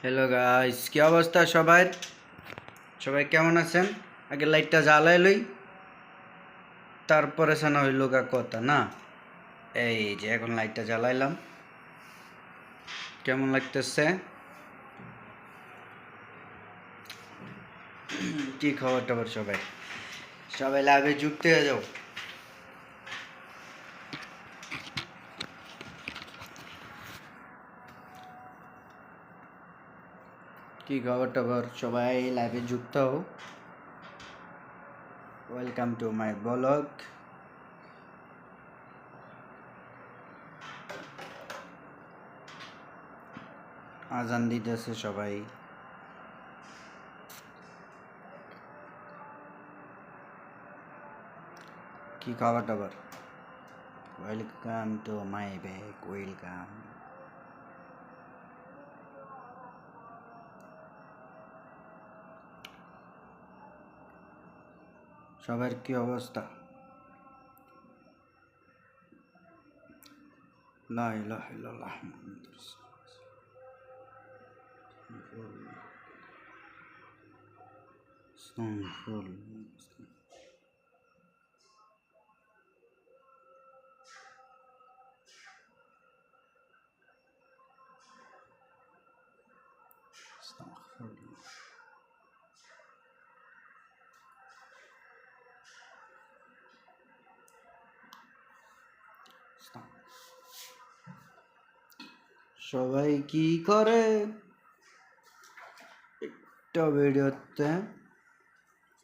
Hello guys, কি অবস্থা সবার? সবাই কেমন আছেন? আগে লাইটটা জ্বালাই লই, তারপরে সানা হইল গা কথা না। এই যে এখন লাইটটা জ্বালাইলাম। কেমন লাগতেছে? কি খবর টবর সবাই? সবাই লাইভে যুক্ত হয়ে যাও। কি খবর টবর সবাই লাইভে যুক্ত হও। Welcome to my blog. আজান দিতেছে সবাই। কি খবর টবর? Welcome to my bag, welcome. সবার কি অবস্থা? লা ইলাহা ইল্লাল্লাহ মুহাম্মাদুর রাসূলুল্লাহ। আস্তাগফিরুল্লাহ। সবাই কি করে? একটা ভিডিওতে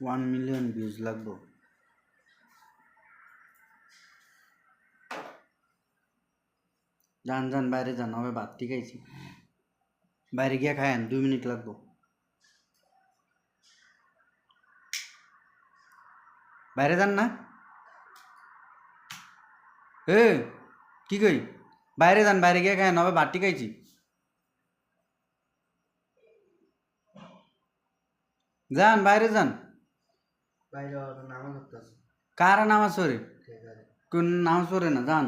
1 মিলিয়ন ভিউজ লাগবো। যান যান বাইরে যান, হবে ভাত ঠিক আছে, বাইরে গিয়ে খায়েন, 2 মিনিট লাগবো। বাইরে যান না, এ কি কই, বাইরে যান, বাইরে গিয়ে খায়েন, হবে ভাত ঠিক আছে। যান বাইরে যান। বাইরে নামাজ পড়তেছে। কারা নামাজ পড়ে? কোন নামাজ পড়ে না? যান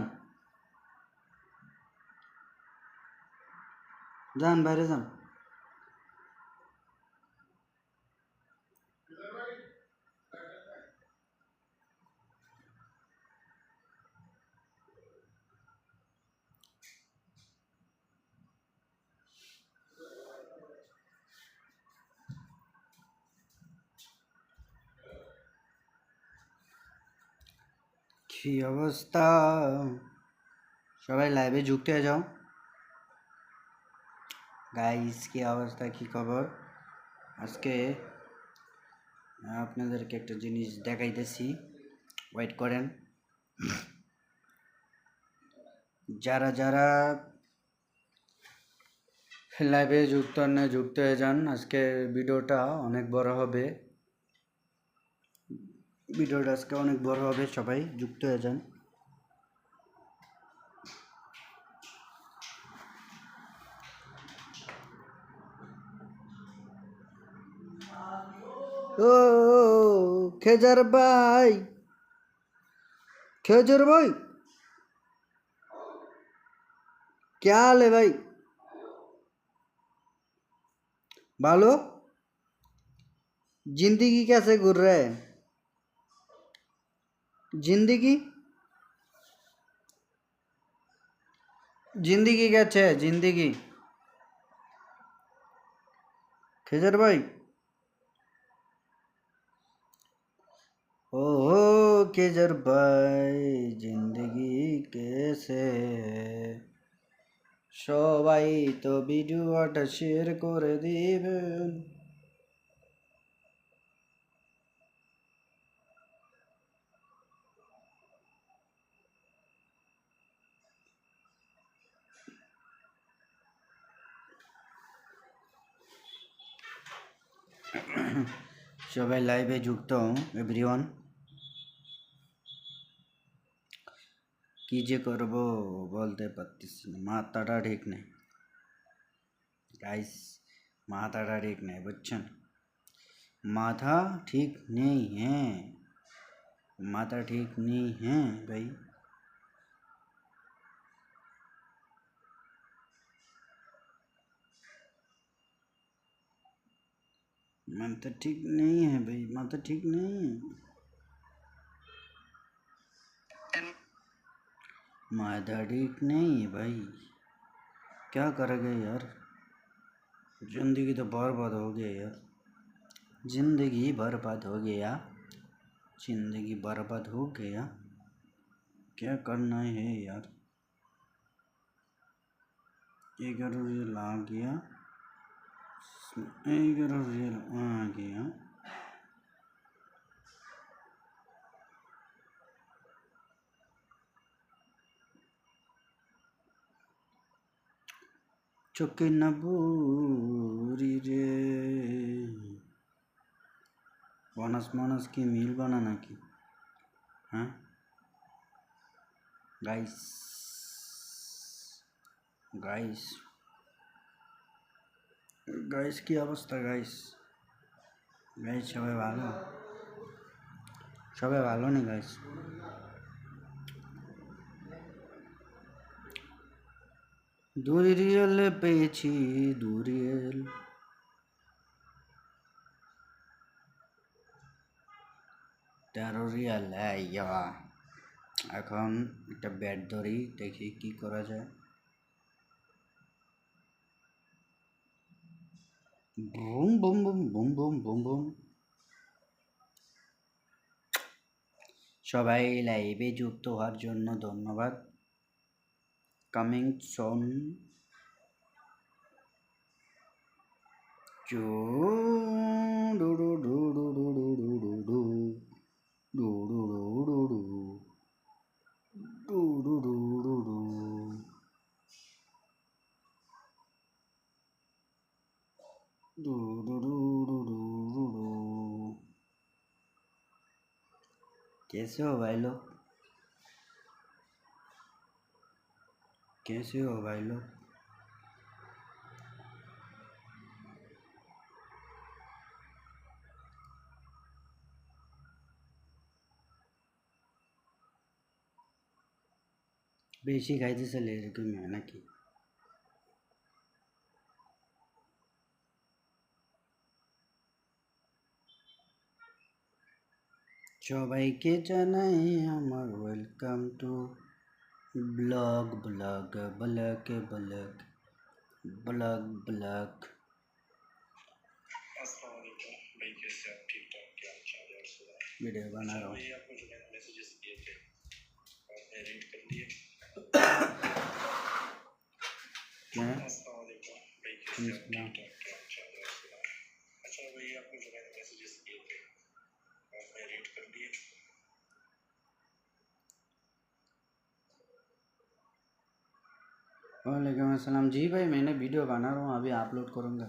যান বাইরে যান। কি অবস্থা? সবাই লাইভে যুক্ত হয়ে যাও। গাইস কি অবস্থা, কি খবর? আজকে আপনাদেরকে একটা জিনিস দেখাইতেছি, ওয়েট করেন। যারা যারা লাইভে যুক্ত হয়ে যান। আজকে ভিডিওটা অনেক বড় হবে, সবাই যুক্ত হয়ে যান। ও খেজার ভাই, খেজুর ভাই, क्या हाल है भाई? भालो, जिंदगी कैसे गुजर रहा है? जिंदगी जिंदगी कैसे है जिंदगी? खेजर भाई, ओ खेजर भाई, जिंदगी कैसे है? সবাই তো ভিডিওটা শেয়ার করে দিবেন। সবাই লাইভে যুক্ত এভরিওয়ান। কি যে করব বলতে পারতেছি না, মাথাটা ঠিক নেই গাইস, মাথাটা ঠিক নেই, বুঝছেন? মাথা ঠিক নেই, হ্যাঁ মাথা ঠিক নেই, হ্যাঁ ভাই। माता ठीक नहीं है भाई, माता ठीक नहीं है, माता ठीक नहीं है भाई, क्या करोगे यार, जिंदगी तो बर्बाद हो गया यार, जिंदगी बर्बाद हो गया, जिंदगी बर्बाद हो गया, क्या करना है यार। 11 रियल आ गया, 11 रियल आ गया, चुके न पूरी रे, बोनस मोनस की मील बनाना की, हाँ गाइस, गाइस, गाइस की अवस्था गाइस, गाइस সবাই ভালো নেই গাইস, দুই রিয়েল পেয়েছি, দুই রিয়েল, 13 রিয়াল। ইয়া এখন একটা ব্যাট ধরি, দেখি কি করা যায়। Boom boom boom boom boom boom boom, সবাই লাইভে যুক্ত হওয়ার জন্য ধন্যবাদ। কামিং সুন, कैसे हो भाई लोग, कैसे हो भाई लोग, বেশি খাইতেছে এরকমই হয় নাকি? সবাইকে জানাই আমার welcome to blog blog blog blog blog blog. Video बना रहा हूँ, क्या वालेकुम अस्सलाम जी भाई, मैंने वीडियो बना रहा हूँ, अभी अपलोड करूँगा,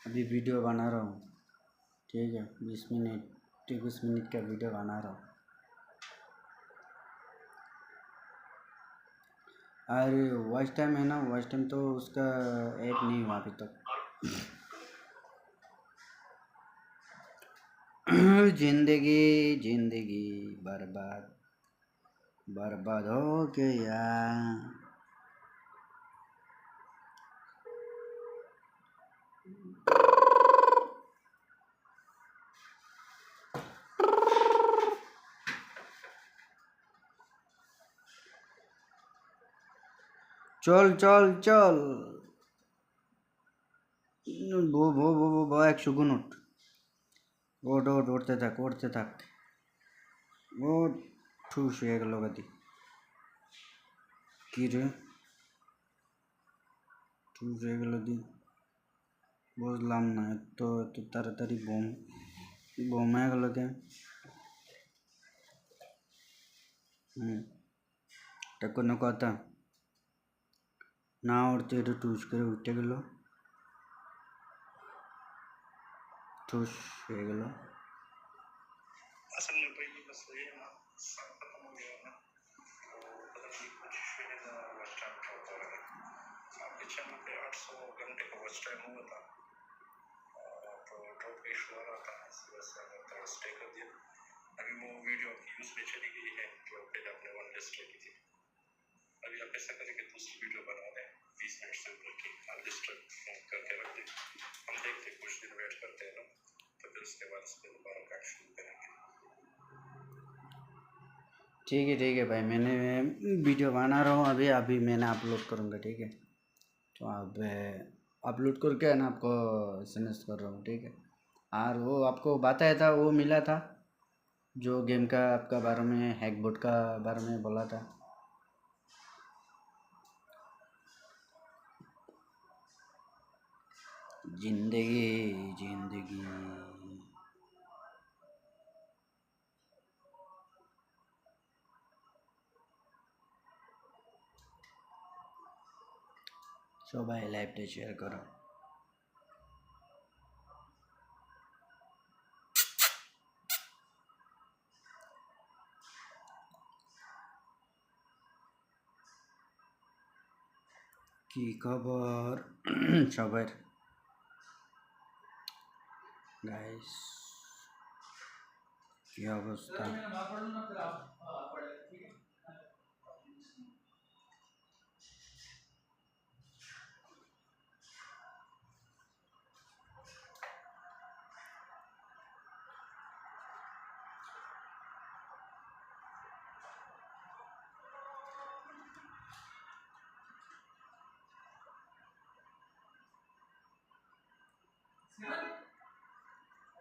अभी वीडियो बना रहा हूँ, ठीक है 20 मिनट 21 मिनट का वीडियो बना रहा हूँ। अरे वॉच टाइम है ना, वॉच टाइम तो उसका ऐड नहीं हुआ अभी तक। जिंदगी जिंदगी बर्बाद बर्बाद हो गया, चल चल चल, वो 100 गुण उठ, ওট ওট উঠতে থাক উঠতে থাক, ও ঠুস হয়ে গেল গাদি, কি রে ঠুস হয়ে গেল দি, বুঝলাম না, এত এত তাড়াতাড়ি বোম বোম হয়ে গেল কে? এটা কোনো কথা না, উঠতে একটু টুস করে উঠে গেল, ঠুস হয়ে গেল। असल में भाई ये बस ये ना खत्म हो गया ना, तो पता नहीं कुछ वॉच टाइम ड्रॉप हो रहा है, आपके चैनल पे 800 घंटे का वॉच टाइम हुआ था, तो ड्रॉप का इशू आ रहा था, इस वजह से मैंने थोड़ा स्टे कर दिया। अभी वो वीडियो आपकी यूज में चली गई है जो पहले आपने वन लिस्ट रखी थी, अभी आप ऐसा करें कि दूसरी वीडियो बना दें 20 मिनट से ऊपर की, आप लिस्ट करके रख दें, हम देखते कुछ दिन वेट करते हैं ना, तब फिर उसके बाद इस पे दोबारा काम शुरू करेंगे। ठीक है भाई, मैंने वीडियो बना रहा हूँ अभी मैंने अपलोड करूँगा, ठीक है। तो अब अपलोड करके है ना आपको SMS कर रहा हूँ, ठीक है। और वो आपको बताया था, वो मिला था जो गेम का आपका बारे में, हैकबोट का बारे में बोला था। जिंदगी जिंदगी সবাই লাইভটা শেয়ার করো। কি খবর সবার গাইস, কি অবস্থা?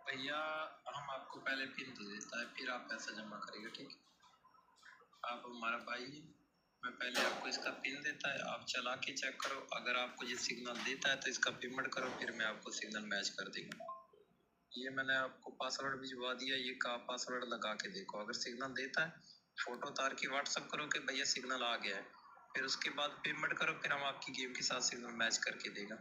भैया हम आपको पहले पिन दे देता है, फिर आप पैसा जमा करेगा, ठीक है। आप हमारा भाई हैं, मैं पहले आपको इसका पिन देता है, आप चला के चेक करो, अगर आपको ये सिग्नल देता है तो इसका पेमेंट करो, फिर मैं आपको सिग्नल मैच कर दूंगा। ये मैंने आपको पासवर्ड भिजवा दिया, ये का पासवर्ड लगा के देखो, अगर सिग्नल देता है फोटो उतार के व्हाट्सअप करो कि भैया सिग्नल आ गया है, फिर उसके बाद पेमेंट करो, फिर हम आपकी गेम के साथ सिग्नल मैच करके देगा।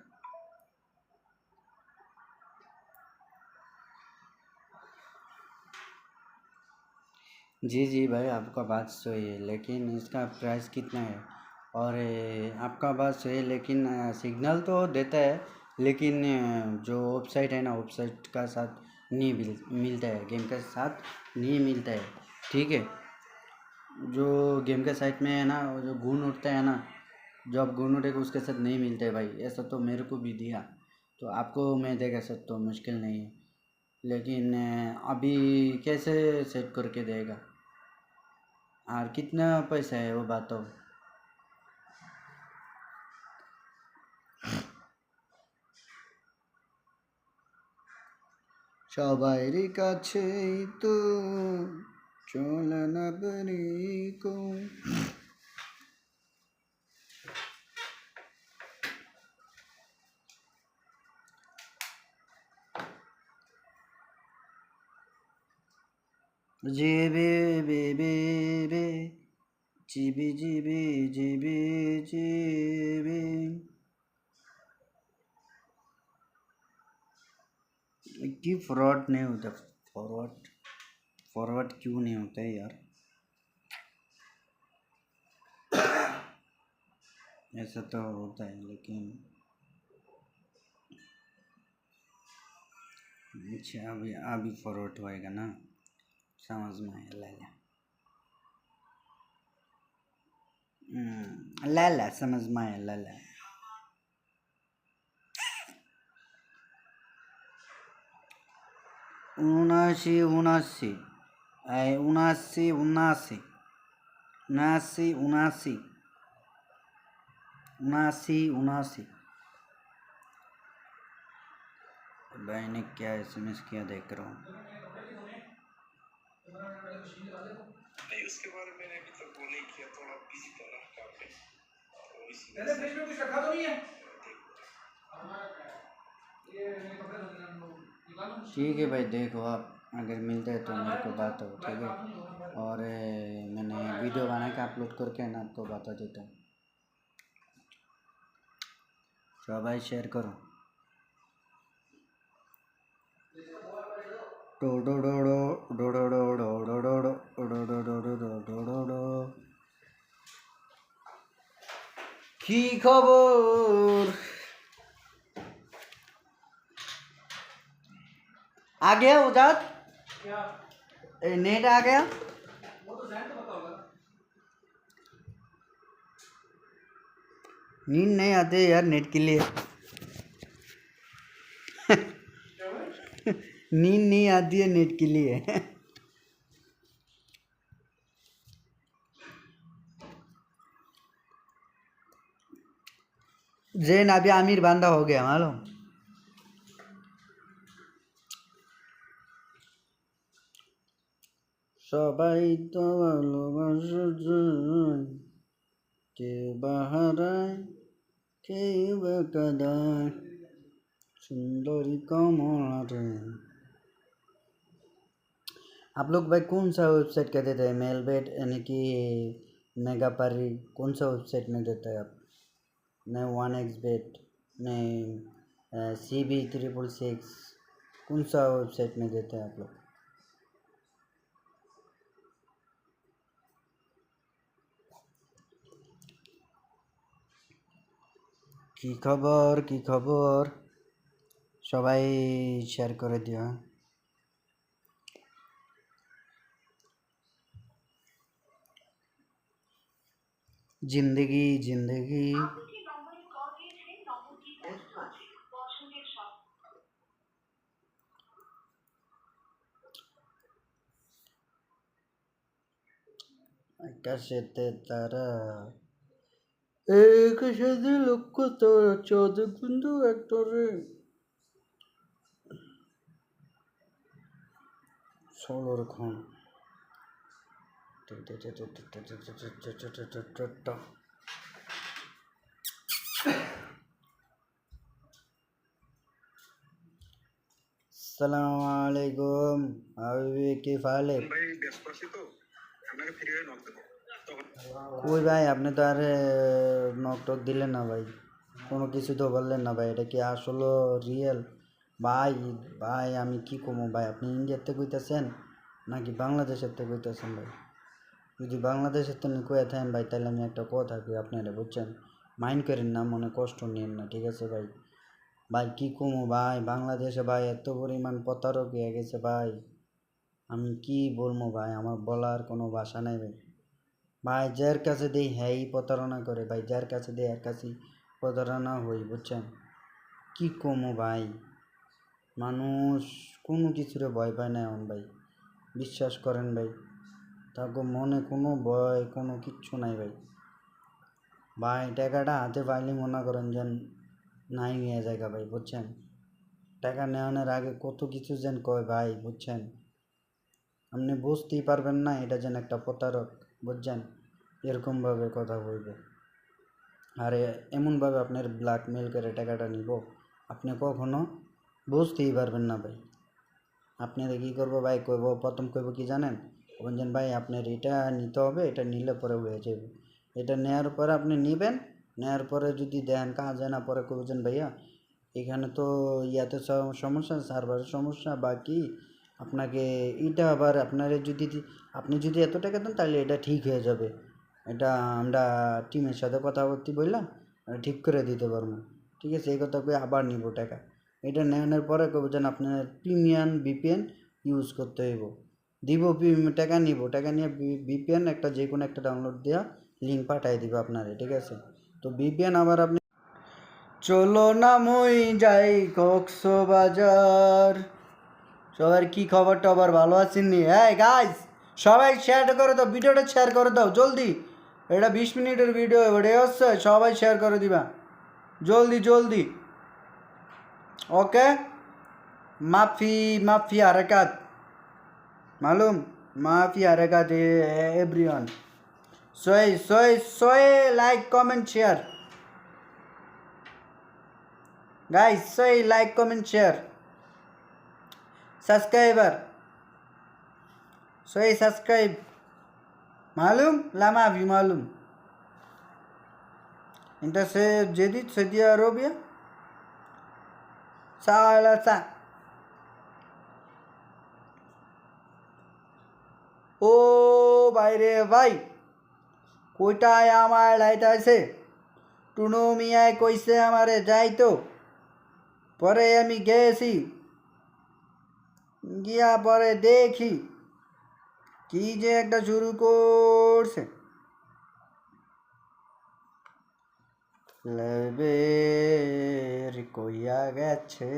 जी भाई, आपका बात सही है, लेकिन इसका प्राइस कितना है? और आपका बात सही है, लेकिन सिग्नल तो देता है, लेकिन जो वेबसाइट है ना, वेबसाइट का साथ नहीं मिलता है, गेम के साथ नहीं मिलता है, ठीक है। जो गेम के साइट में है ना, जो गुण उठता है ना, जो आप गुण उठेगा उसके साथ नहीं मिलता है भाई। ऐसा तो मेरे को भी दिया, तो आपको मैं देगा सकता हूँ, मुश्किल नहीं है, लेकिन अभी कैसे सेट करके देगा? और कितना पैसा है वो बताओ। সবাইরই কাছেই তো চলে না পারি কো। জিবি বিবি বে জিবি জিবি জিবি জিবি। कि फ्रॉड नहीं होता? फॉरवर्ड क्यों नहीं होता है यार? ऐसा तो होता है, लेकिन अच्छा अभी फॉरवर्ड होएगा ना, समझ में आया। ला समझ में आया। ला 79 भाई ने क्या SMS किया देख रहा हूँ। नहीं, उसके बारे में मैंने अभी तक वो नहीं किया, थोड़ा बिजी था ना काम पे, तो इसी तेरे फ्रिज में कुछ रखा तो नहीं है? ठीक है भाई, देखो आप अगर मिलता है तो मेरे को बात हो, ठीक है। और मैंने वीडियो बना के अपलोड करके ना आपको बता देता हूँ। तो भाई शेयर करो। डो डो डो डो डो डो डो डो डो डो डो डो डो डो डो डो डो डो। কি খবর? आ गया उजाद? क्या? नेट आ गया? वो तो जैन को पता होगा। नींद नहीं आते यार नेट के लिए। क्या हुआ? नींद नहीं आती है नेट के लिए जैन अभी आमिर बांधा हो गया मालूम সবাই তো ভালোবাসা যায় কেউ বাহারায় কেউ বা কাদায় सुंदरी कमल रे आप लोग भाई कौन सा वेबसाइट का देते हैं मेलबेट यानी कि मेगा पारी कौन सा वेबसाइट में देता है आप मैं 1xbet मैं CB666 कौन सा वेबसाइट में देते हैं आप लोग की खबर সবাই শেয়ার করে দিও जिंदगी जिंदगी আকাশেতে তারা এক সাথে লক্ষ তারা চাঁদ কিন্তু একটা রে ষোলোর ক্ষণ সালামালাইকুম হাবিবি কি ফালে ভাই ব্যস্ত আছি তো আপনাকে ফ্রি হয়ে নক দেবো তখন কই ভাই আপনি তো আর নক টক দিলেন না ভাই কোনো কিছু তো বললেন না ভাই এটা কি আসলে রিয়েল ভাই ভাই আমি কি কমো ভাই আপনি ইন্ডিয়ার থেকে কইতেছেন নাকি বাংলাদেশের থেকে কইতেছেন ভাই যদি বাংলাদেশের থেকে কয়ে থাকেন ভাই তাহলে আমি একটা কথা কই আপনারা বুঝছেন মাইন্ড করেন না মনে কষ্ট নিয়েন না ঠিক আছে ভাই ভাই কি কমো ভাই বাংলাদেশে ভাই এত পরিমাণ প্রতারক হয়ে গেছে ভাই আমি কি বলবো ভাই আমার বলার কোনো ভাষা নাই ভাই ভাই যার কাছে দেই হ্যাঁই প্রতারণা করে ভাই যার কাছে দেই এর কাছেই প্রতারণা হই বুঝছেন কি কমো ভাই মানুষ কোনো কিছুরে ভয় পায় না এখন ভাই বিশ্বাস করেন ভাই তাকে মনে কোনো ভয় কোনো কিচ্ছু নাই ভাই ভাই টাকাটা হাতে পাইলে মনে করেন যেন নাই হয়ে জায়গা ভাই বুঝছেন টাকা নেওয়ানোর আগে কত কিছু যেন কয় ভাই বুঝছেন আপনি বুঝতেই পারবেন না এটা যেন একটা প্রতারক বুঝছেন এরকমভাবে কথা বলবে আর এমনভাবে আপনার ব্ল্যাকমেল করে টাকাটা নিব আপনি কখনো বুঝতেই পারবেন না ভাই আপনারা কী করবো ভাই কইব প্রথম কইব কি জানেন বলছেন ভাই আপনার এটা নিতে হবে এটা নিলে পরে হয়ে যাবে এটা নেওয়ার পরে আপনি নেবেন নেওয়ার পরে যদি দেন কাজে না পরে কইবেন ভাইয়া এখানে তো ইয়াতে সমস্যা সার্ভারের সমস্যা বাকি আপনাকে এটা আবার আপনার যদি আপনি যদি এত টাকা দেন তাহলে এটা ঠিক হয়ে যাবে এটা আমরা টিমের সাথে কথা বলতে বললাম ঠিক করে দিতে পারবো ঠিক আছে এই কথা কই আবার নিব টাকা এটা নেওয়ার পরে কবে যেন আপনার প্রিমিয়াম ভিপিএন ইউজ করতে হইব দিব টাকা নিব টাকা নিয়ে ভিপিএন একটা যে কোনো একটা ডাউনলোড দেওয়া লিঙ্ক পাঠিয়ে দিব আপনারে ঠিক আছে তো ভিপিএন আবার আপনি চলো না মই যাই কক্সবাজার সবার কি খবর টবর ভালো আছেন নি হ্যাঁ গাইস সবাই শেয়ার করে দাও ভিডিওটা শেয়ার করে দাও জলদি এটা 20 মিনিটের ভিডিও এবারে হচ্ছে সবাই শেয়ার করে দিবা জলদি জলদি ओके माफी हरकत मालूम माफी हरकत एवरीवन सोए लाइक कमेंट शेयर गाइस सोए लाइक कमेंट शेयर सब्सक्राइबर सोए सब्सक्राइब मालूम लामा भी मालूम इंटर से जेदी सऊदी अरबिया सालासा ও বাইরে ভাই কোটায় আমার লাইতাছে টুনু মিয়ায় কইছে আমারে যাইতো পরে আমি গেছি গিয়া পরে দেখি কি যে একটা শুরু করছে লেবের কইয়া গেছে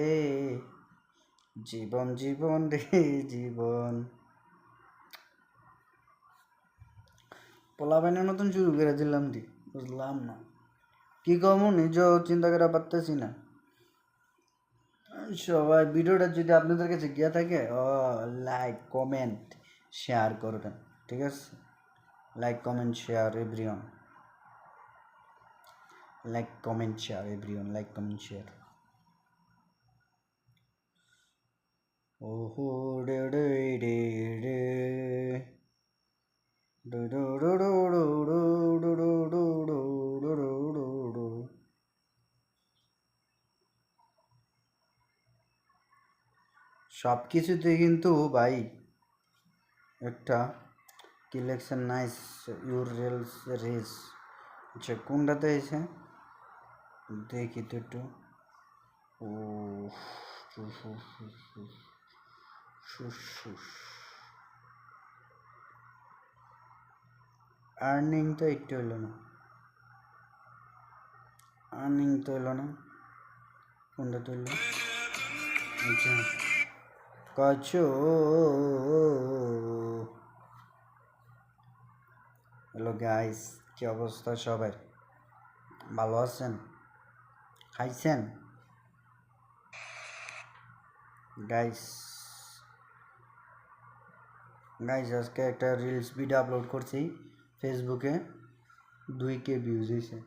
জীবন জীবন রে জীবন পোলাপানের মতন শুরু করে দিলাম দি বুঝলাম না কি কমু নিজেও চিন্তা করে পারতেছি না সবাই ভিডিওটা যদি আপনাদের কাছে গিয়ে থাকে লাইক কমেন্ট শেয়ার করবেন ঠিক আছে like comment share everyone like comment share everyone like comment share ওহো ডে ডে ডে ডে ডো ডো ডো ডো ডো ডো ডো ডো ডো ডো ডো ডো ডো। সব কিছুতে কিন্তু ভাই একটা কি লেখছে নাইস ইউরেলস রেস আচ্ছা কোনটাতে এসে দেখি তো একটু ও আর্নিং তো একটু হইল না আর্নিং তো হইলো না কোনটা তো হইলো আচ্ছা কচু হ্যালো গাইস কি অবস্থা সবাই ভালো আছেন খাইছেন গাইস গাইস আজকে একটা রিলস ভিডিও আপলোড করছি ফেসবুকে 2K ভিউজ হয়েছে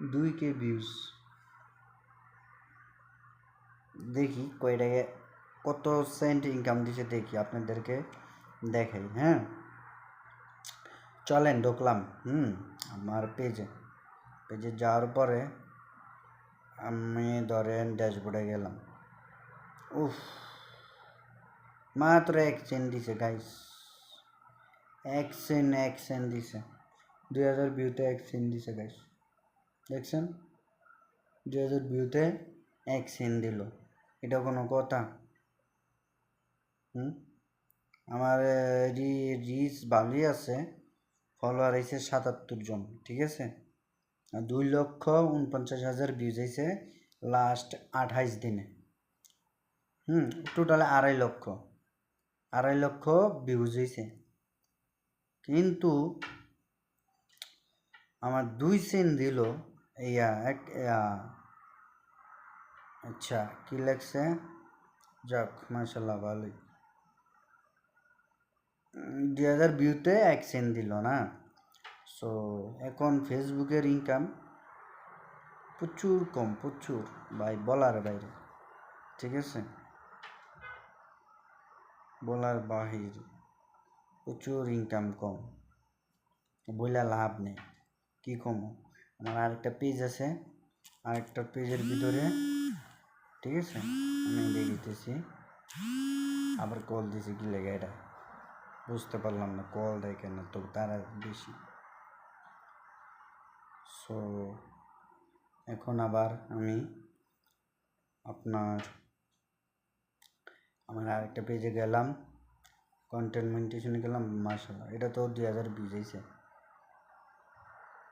2K ভিউজ দেখি কয়টাকে কত সেন্ট ইনকাম দিছে দেখি আপনাদেরকে দেখাই হ্যাঁ চলেন ঢুকলাম আমার পেজে যাওয়ার পরে আমি ধরেন ড্যাশবোর্ডে গেলাম উফ মাত্র 1 সেন্ট দিছে গাইস 1 সেন্ট দিছে 2000 ভিউতে 1 সেন্ট দিছে গাইস দেখছেন 2000 ভিউতে 1 সেন্ট দিল এটা কোনো কথা আমার রিচ ভালোই আছে ফলোয়ার হয়েছে 77 জন ঠিক আছে 2,49,000 ভিউজ হয়েছে লাস্ট 28 দিনে টোটাল 2.5 লক্ষ ভিউজ হয়েছে কিন্তু আমার 2 সেন্ট দিল আচ্ছা কি লাগছে যাক মাশাল্লাহ ভালোই 2000 ভিউতে 1 সেন্ট দিল না সো এখন ফেসবুকের ইনকাম প্রচুর কম প্রচুর ভাই বলার বাইরে ঠিক আছে বলার বাহিরে প্রচুর ইনকাম কম বইলা লাভ নেই কি কম আমার আরেকটা পেজ আছে আরেকটা পেজের ভিতরে ঠিক আছে আমি দেখিতেছি আবার কল দিছি কি লেগে এটা বুঝতে পারলাম না কল দেয় কেন তো তারা বেশি সো এখন আবার আমি আমার আরেকটা পেজে গেলাম কন্টেন্ট মনিটাইজেশনে গেলাম মাশাআল্লাহ এটা তো 2000 ভিউজ হয়েছে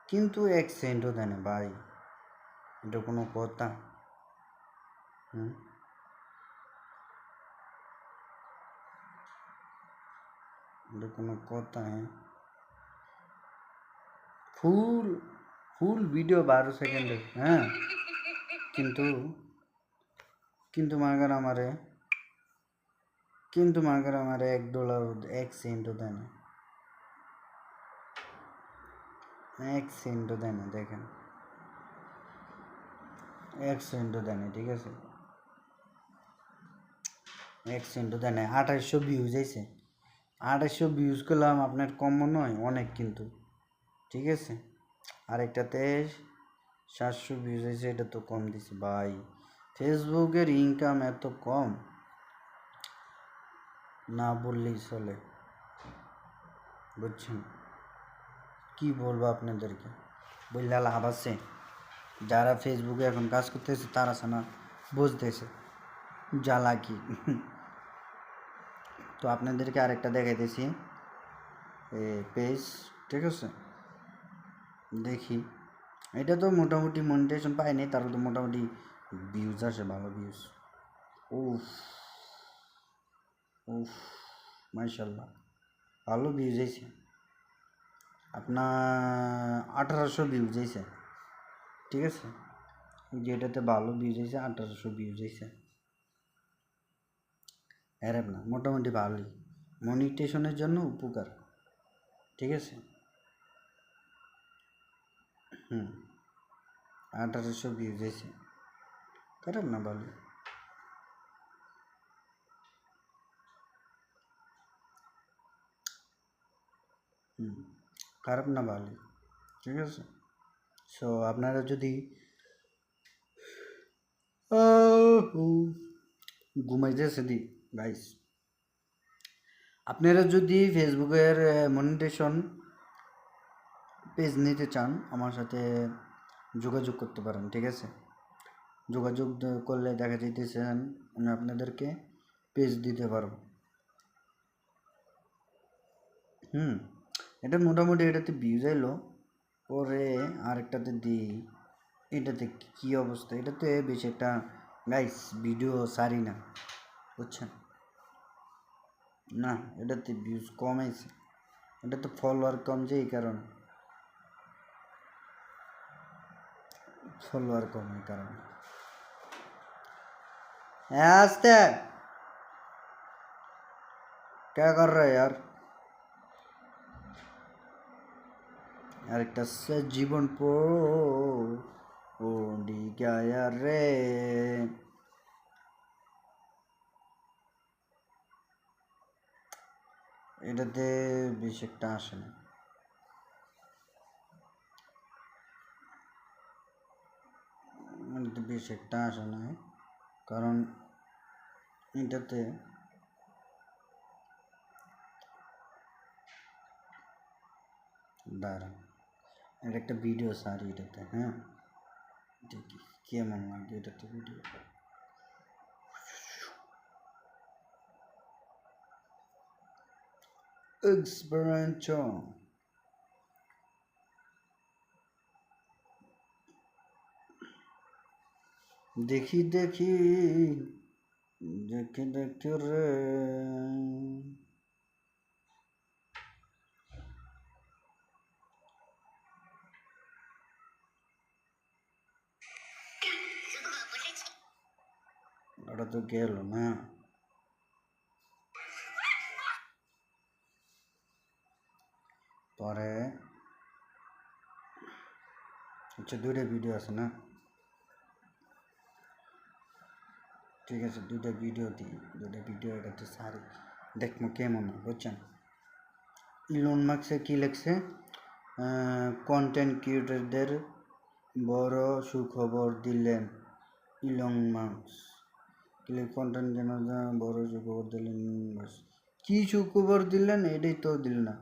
কিন্তু 1 সেন্টও দেয় না ভাই এটা কোনো কথা এটা কোনো কথা ফুল ভিডিও 12 সেকেন্ডের হ্যাঁ কিন্তু মাগার আমারে $1 1 সেন্টও দেয় না 1 সেন্টও দেয় না দেখেন 1 সেন্টও দেয় না ঠিক আছে 1 সেন্টও দেয় না 2800 ভিউজ হয়েছে 2800 ভিউজ করলাম আপনার কম নয় অনেক কিন্তু ঠিক আছে আরেকটাতে 700 ভিউজ হয়েছে এটা তো কম দিছে ভাই ফেসবুকের ইনকাম এত কম না বললেই চলে বুঝছেন কি বলবো আপনাদেরকে বললে লাভ আছে যারা ফেসবুকে এখন কাজ করতেছে তারা সানা বুঝতেছে জ্বালা কি তো আপনাদেরকে আরেকটা দেখাইতেছি পেজ ঠিক আছে দেখি এটা তো মোটামুটি মনিটাইজেশন পায়নি তার তো মোটামুটি ভিউজ আসে ভালো ভিউজ ও উফ, মাশাল্লাহ, ভালো ভিউজ হয়েছে আপনার, 1800 ভিউজ হয়েছে, ঠিক আছে, যেটাতে ভালো ভিউজ হয়েছে 1800 ভিউজ হয়েছে, খারাপ না, মোটামুটি ভালোই, মনিটেশনের জন্য উপকার, ঠিক আছে। 1800 ভিউজ হয়েছে, খারাপ না, ভালো। খারাপ না, ভালো, ঠিক আছে। সো আপনারা যদি ঘুমাইতেছে দি গাইস, আপনারা যদি ফেসবুকের মনিটেশন পেজ নিতে চান আমার সাথে যোগাযোগ করতে পারেন, ঠিক আছে। যোগাযোগ করলে দেখা যাইতেছে আমি আপনাদেরকে পেজ দিতে পারবো। এটা মোটামুটি, এটাতে ভিউজ এলো, পরে আরেকটাতে দিই, এটাতে কী অবস্থা, এটাতে বেশি একটা গাইস ভিডিও সারি না, বুঝছেন না, এটাতে ভিউজ কমাইছে, এটাতে ফলোয়ার কম, যে এই কারণে फॉलोअर कमी कारण आस्ते क्या कर रहे यार একটা জীবন পড়ি গায়া রে, এটাতে বেশ একটা আসে না, বেশ একটা আসে না, কারণ এটাতে দাঁড়া, এটা একটা ভিডিও সারি এটাতে, হ্যাঁ দেখি কেমন লাগে এটাতে ভিডিও। Experiential देखी देखी देखे देखे रे, ওটা তো গেল না, পরে আচ্ছা দুইটা ভিডিও আছে না, ঠিক আছে দুইটা ভিডিও দিই, দুইটা ভিডিও এটাতে সারি দেখবো কেমন, বুঝছেন। ইলন মাস্ক কি লিখছে, কন্টেন্ট ক্রিয়েটরদের বড় সুখবর দিলেন ইলন মাস্ক, কন্টেন্ট যেন বড় সুখবর দিলেন, কি সুখবর দিলেন এটাই তো দিল না।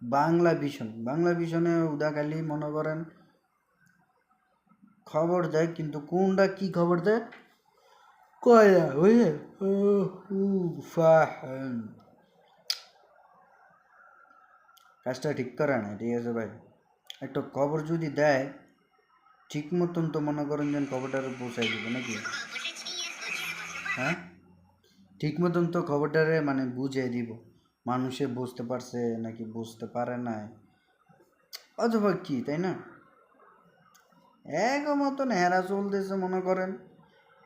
বাংলা ভিশনে উদাখালি মনে করেন খবর দেয়, কিন্তু কোনটা কি খবর দেয় কয় না, বুঝলেন। কাজটা ঠিক করে না, ঠিক আছে ভাই, একটা খবর যদি দেয় ঠিক মতন তো মনে করেন যেন খবরটারে পৌঁছাই দেবে নাকি, হ্যাঁ ঠিক মতন তো খবরটারে মানে বুঝিয়ে দিব, মানুষে বুঝতে পারছে নাকি বুঝতে পারে না, অথবা কি, তাই না। এক মতন হেরা চলতেছে, মনে করেন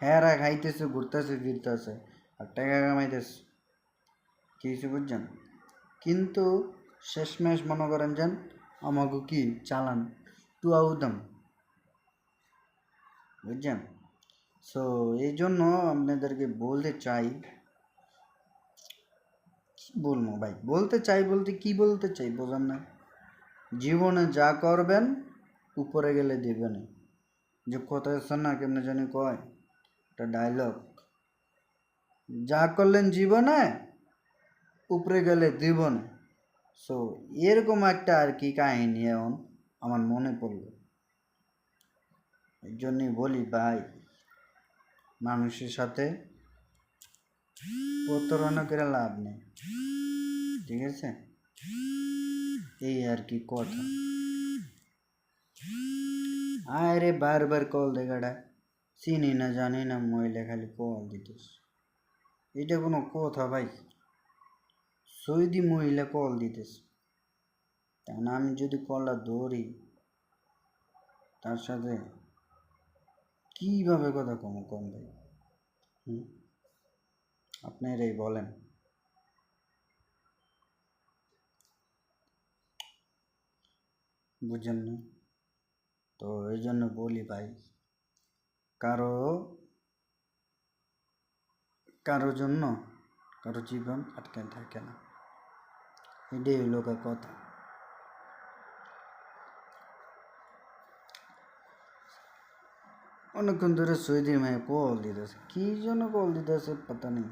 হেরা খাইতেছে, ঘুরতেছে ফিরতেছে আর টাকা কামাইতেছে, কিছু বুঝছেন, কিন্তু শেষমেশ মনে করেন যেন আমাকে কি চালান টুয়াউদাম, বুঝছেন। সো এই জন্য আপনাদেরকে বলতে চাই, বলবো ভাই, বলতে চাই বলতে কি বলতে চাই বোঝেন না, জীবনে যা করবেন উপরে গেলে দেবেন, যে কথা আছে না কেমনে জানি কয় একটা ডায়লগ, যা করলেন জীবনে উপরে গেলে দেবেন। সো এরকম একটা আর কি কাহিনী এখন আমার মনে পড়লো, এই জন্যই বলি ভাই, মানুষের সাথে প্রতারণা করে লাভ নেই, ঠিক আছে, এই আর কি কথা। আরে বারবার কল দেখাটা, চিনি না জানি না মহিলা খালি কল দিতেস, এটা কোনো কথা ভাই, সৌদি মহিলা কল দিতেছে, কারণ আমি যদি কলটা ধরি তার সাথে কিভাবে কথা কম কম ভাই? আপনারাই বলেন। বুঝেন না? তো এই জন্য বলি ভাই, কারো জন্য কারো জীবন আটকে থাকে না, এটাই হলো কথা। অনেকক্ষণ ধরে সৌদির মেয়ে কল দিতেছে, কি জন্য কল দিতেছে পাতা নেই।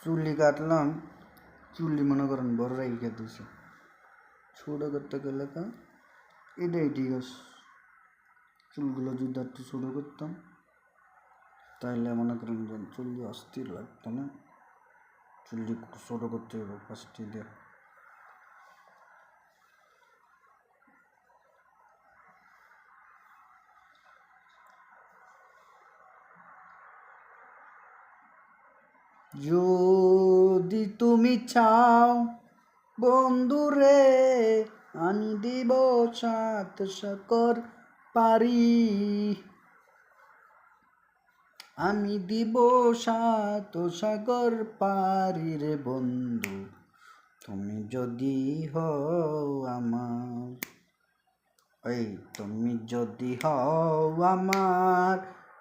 চুল্লি কাটলাম, চুল্লি মনে করেন বড় রেখে দিছে, ছোটো করতে গেলে তা এটাই ঠিক আছে। চুলগুলো যদি একটু ছোটো করতাম তাহলে মনে করেন যে চুল্লি অস্থির লাগতো না। চুল্লি ছোটো করতে হবে ফার্স্টে দিয়ে। যদি তুমি চাও বন্ধুরে, আমি দিব 7 সাগর পারি, আমি দিব 7 সাগর পারি রে বন্ধু, তুমি যদি হও আমার, এই তুমি যদি হও আমার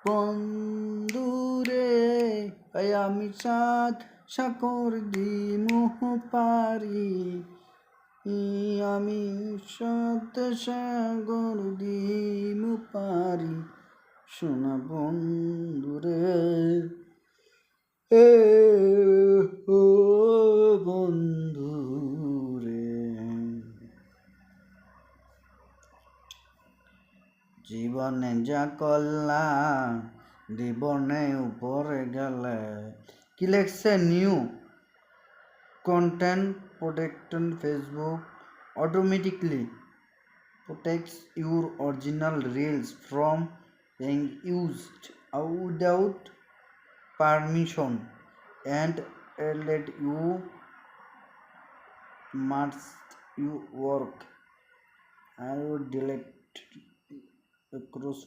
বন্ধু রে, এই আমি 7 সাগর দিমু পারি, আমি 7 সাগর দিমু পারি, শোনা বন্ধু রে, এ ও বন্ধু রে। জীবনে যা করলাম জীবনে উপরে গেলে, কি লেখছে? New content protection Facebook automatically protects your original reels from being used without permission and let you must you work. I would delete across